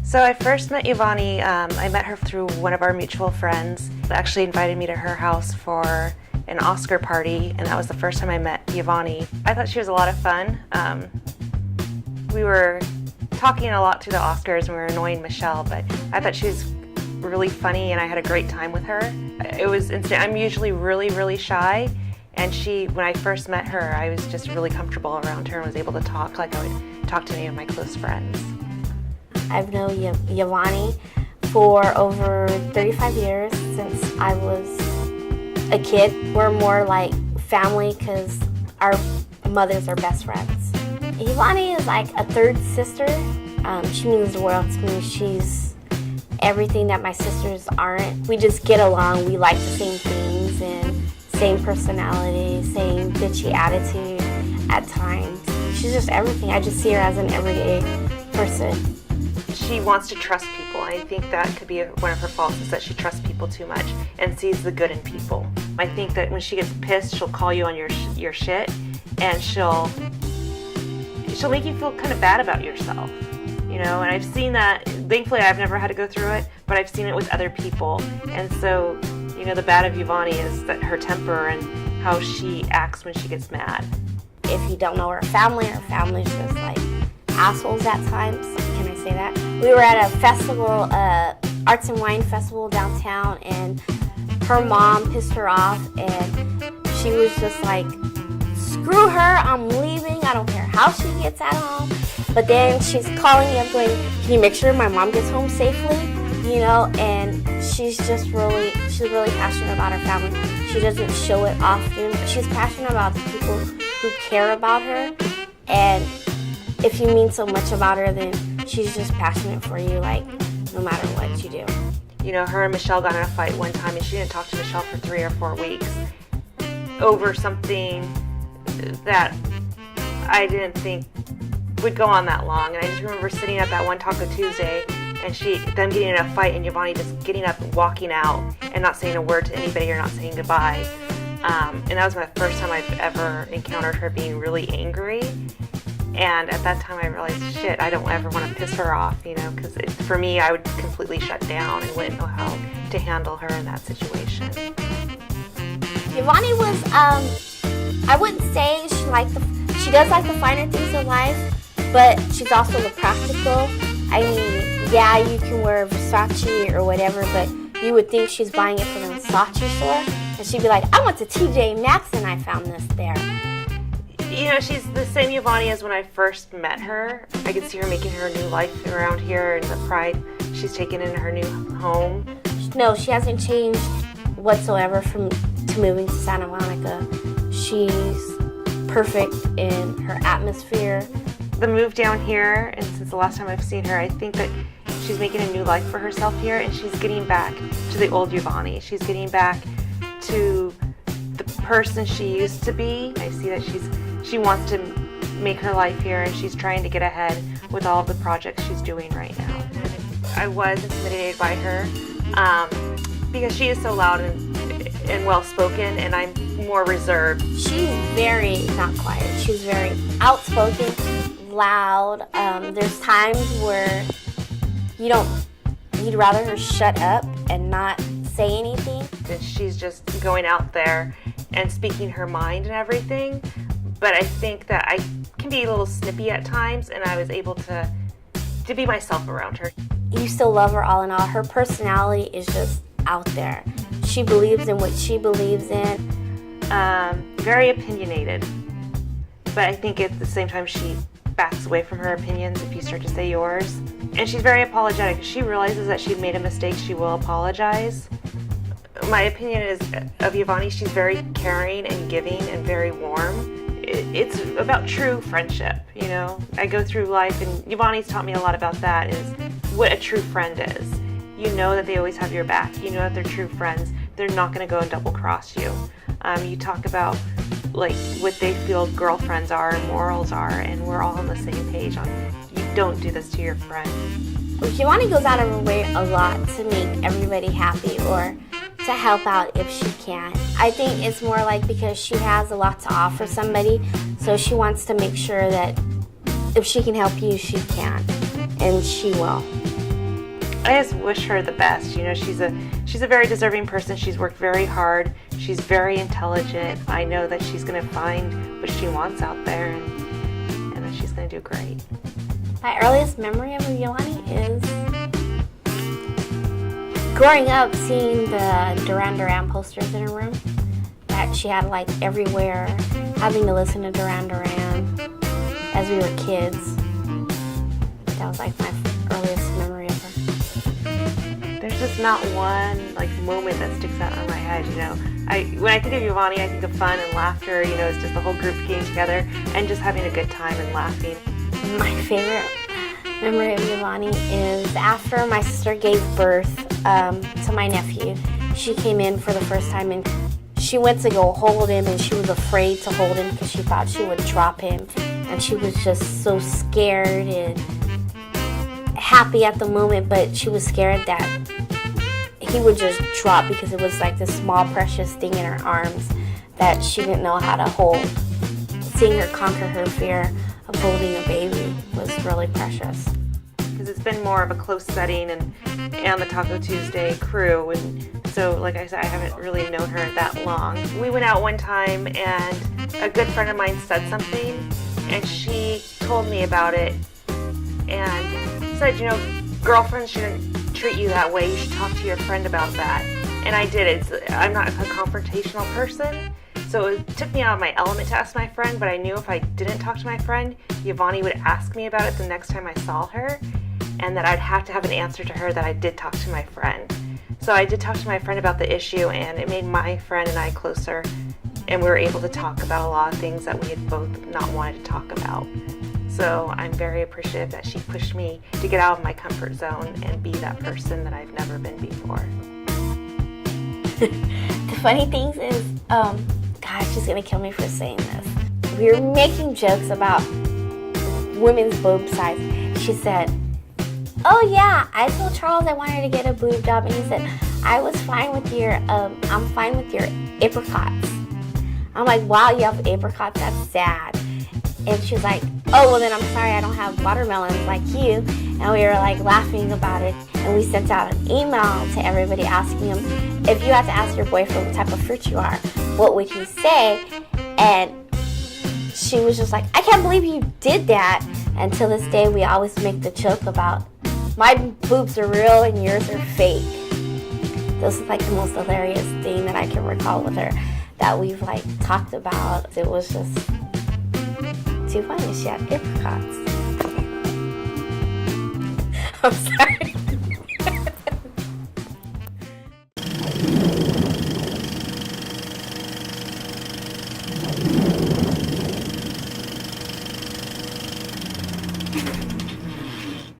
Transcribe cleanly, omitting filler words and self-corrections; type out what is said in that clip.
So I first met YaVaughnie, I met her through one of our mutual friends. They actually invited me to her house for an Oscar party, and that was the first time I met YaVaughnie. I thought she was a lot of fun. We were talking a lot through the Oscars and we were annoying Michelle, but I thought she was really funny and I had a great time with her. It was instant. I'm usually really shy, and when I first met her, I was just really comfortable around her and was able to talk like I would talk to any of my close friends. I've known YaVaughnie for over 35 years, since I was a kid. We're more like family because our mothers are best friends. YaVaughnie is like a third sister. She means the world to me. She's everything that my sisters aren't. We just get along. We like the same things and same personality, same bitchy attitude at times. She's just everything. I just see her as an everyday person. She wants to trust people. I think that could be one of her faults, is that she trusts people too much and sees the good in people. I think that when she gets pissed, she'll call you on your shit, and she'll make you feel kind of bad about yourself, you know. And I've seen that. Thankfully, I've never had to go through it, but I've seen it with other people. And so, you know, the bad of YaVaughnie is that her temper and how she acts when she gets mad. If you don't know her family's just like assholes at times. Can I say that? We were at a festival, Arts and Wine Festival downtown, and her mom pissed her off, and she was just like, screw her, I'm leaving, I don't care how she gets at home. But then she's calling me up going, can you make sure my mom gets home safely? You know, and she's really passionate about her family. She doesn't show it often, but she's passionate about the people who care about her. And if you mean so much about her, then she's just passionate for you, like, no matter what you do. You know, her and Michelle got in a fight one time, and she didn't talk to Michelle for 3 or 4 weeks over something that I didn't think would go on that long. And I just remember sitting at that one Taco Tuesday and them getting in a fight, and YaVaughnie just getting up and walking out and not saying a word to anybody or not saying goodbye. And that was my first time I've ever encountered her being really angry. And at that time I realized, shit, I don't ever want to piss her off, you know, because for me, I would completely shut down and wouldn't know how to handle her in that situation. YaVaughnie was, I wouldn't say she does like the finer things in life, but she's also the practical. I mean, yeah, you can wear Versace or whatever, but you would think she's buying it from the Versace store, and she'd be like, I went to TJ Maxx and I found this there. You know, she's the same YaVaughnie as when I first met her. I could see her making her new life around here and the pride she's taken in her new home. No, she hasn't changed whatsoever to moving to Santa Monica. She's perfect in her atmosphere. The move down here, and since the last time I've seen her, I think that she's making a new life for herself here, and she's getting back to the old YaVaughnie. She's getting back to the person she used to be. I see that she wants to make her life here, and she's trying to get ahead with all of the projects she's doing right now. I was intimidated by her because she is so loud and well-spoken, and I'm more reserved. She's very not quiet. She's very outspoken, loud. There's times where you'd rather her shut up and not say anything. And she's just going out there and speaking her mind and everything. But I think that I can be a little snippy at times, and I was able to be myself around her. You still love her all in all. Her personality is just out there. She believes in what she believes in. Very opinionated, but I think at the same time she backs away from her opinions if you start to say yours. And she's very apologetic. She realizes that she's made a mistake, she will apologize. My opinion is of YaVaughnie, she's very caring and giving and very warm. It's about true friendship, you know. I go through life, and YaVaughnie's taught me a lot about that, is what a true friend is. You know that they always have your back. You know that they're true friends. They're not going to go and double cross you. You talk about like what they feel girlfriends are and morals are, and we're all on the same page on you don't do this to your friend. YaVaughnie goes out of her way a lot to make everybody happy or to help out if she can. I think it's more like because she has a lot to offer somebody, so she wants to make sure that if she can help you, she can, and she will. I just wish her the best. You know, she's a very deserving person. She's worked very hard. She's very intelligent. I know that she's going to find what she wants out there, and that she's going to do great. My earliest memory of YaVaughnie is growing up, seeing the Duran Duran posters in her room that she had like everywhere, having to listen to Duran Duran as we were kids. That was like my earliest memory of her. There's just not one like moment that sticks out in my head, you know. When I think of YaVaughnie, I think of fun and laughter, you know, it's just the whole group getting together and just having a good time and laughing. My favorite memory of YaVaughnie is after my sister gave birth to my nephew. She came in for the first time and she went to go hold him, and she was afraid to hold him because she thought she would drop him, and she was just so scared and happy at the moment, but she was scared that he would just drop because it was like this small precious thing in her arms that she didn't know how to hold. Seeing her conquer her fear of holding a baby was really precious. Because it's been more of a close setting and on the Taco Tuesday crew, and so like I said, I haven't really known her that long. We went out one time and a good friend of mine said something, and she told me about it and said, you know, girlfriends shouldn't treat you that way. You should talk to your friend about that. And I did. I'm not a confrontational person, so it took me out of my element to ask my friend, but I knew if I didn't talk to my friend, YaVaughnie would ask me about it the next time I saw her, and that I'd have to have an answer to her that I did talk to my friend. So I did talk to my friend about the issue, and it made my friend and I closer, and we were able to talk about a lot of things that we had both not wanted to talk about. So I'm very appreciative that she pushed me to get out of my comfort zone and be that person that I've never been before. The funny thing is, gosh, she's gonna kill me for saying this. We were making jokes about women's boob size. She said, "Oh yeah, I told Charles I wanted to get a boob job," and he said, I'm fine with your apricots." I'm like, "Wow, you have apricots? That's sad." And she was like, "Oh, well then I'm sorry I don't have watermelons like you." And we were like laughing about it. And we sent out an email to everybody asking them, if you had to ask your boyfriend what type of fruit you are, what would he say? And she was just like, "I can't believe you did that." And to this day, we always make the joke about, my boobs are real and yours are fake. This is like the most hilarious thing that I can recall with her that we've like talked about. It was just too funny. She had apricots. I'm sorry.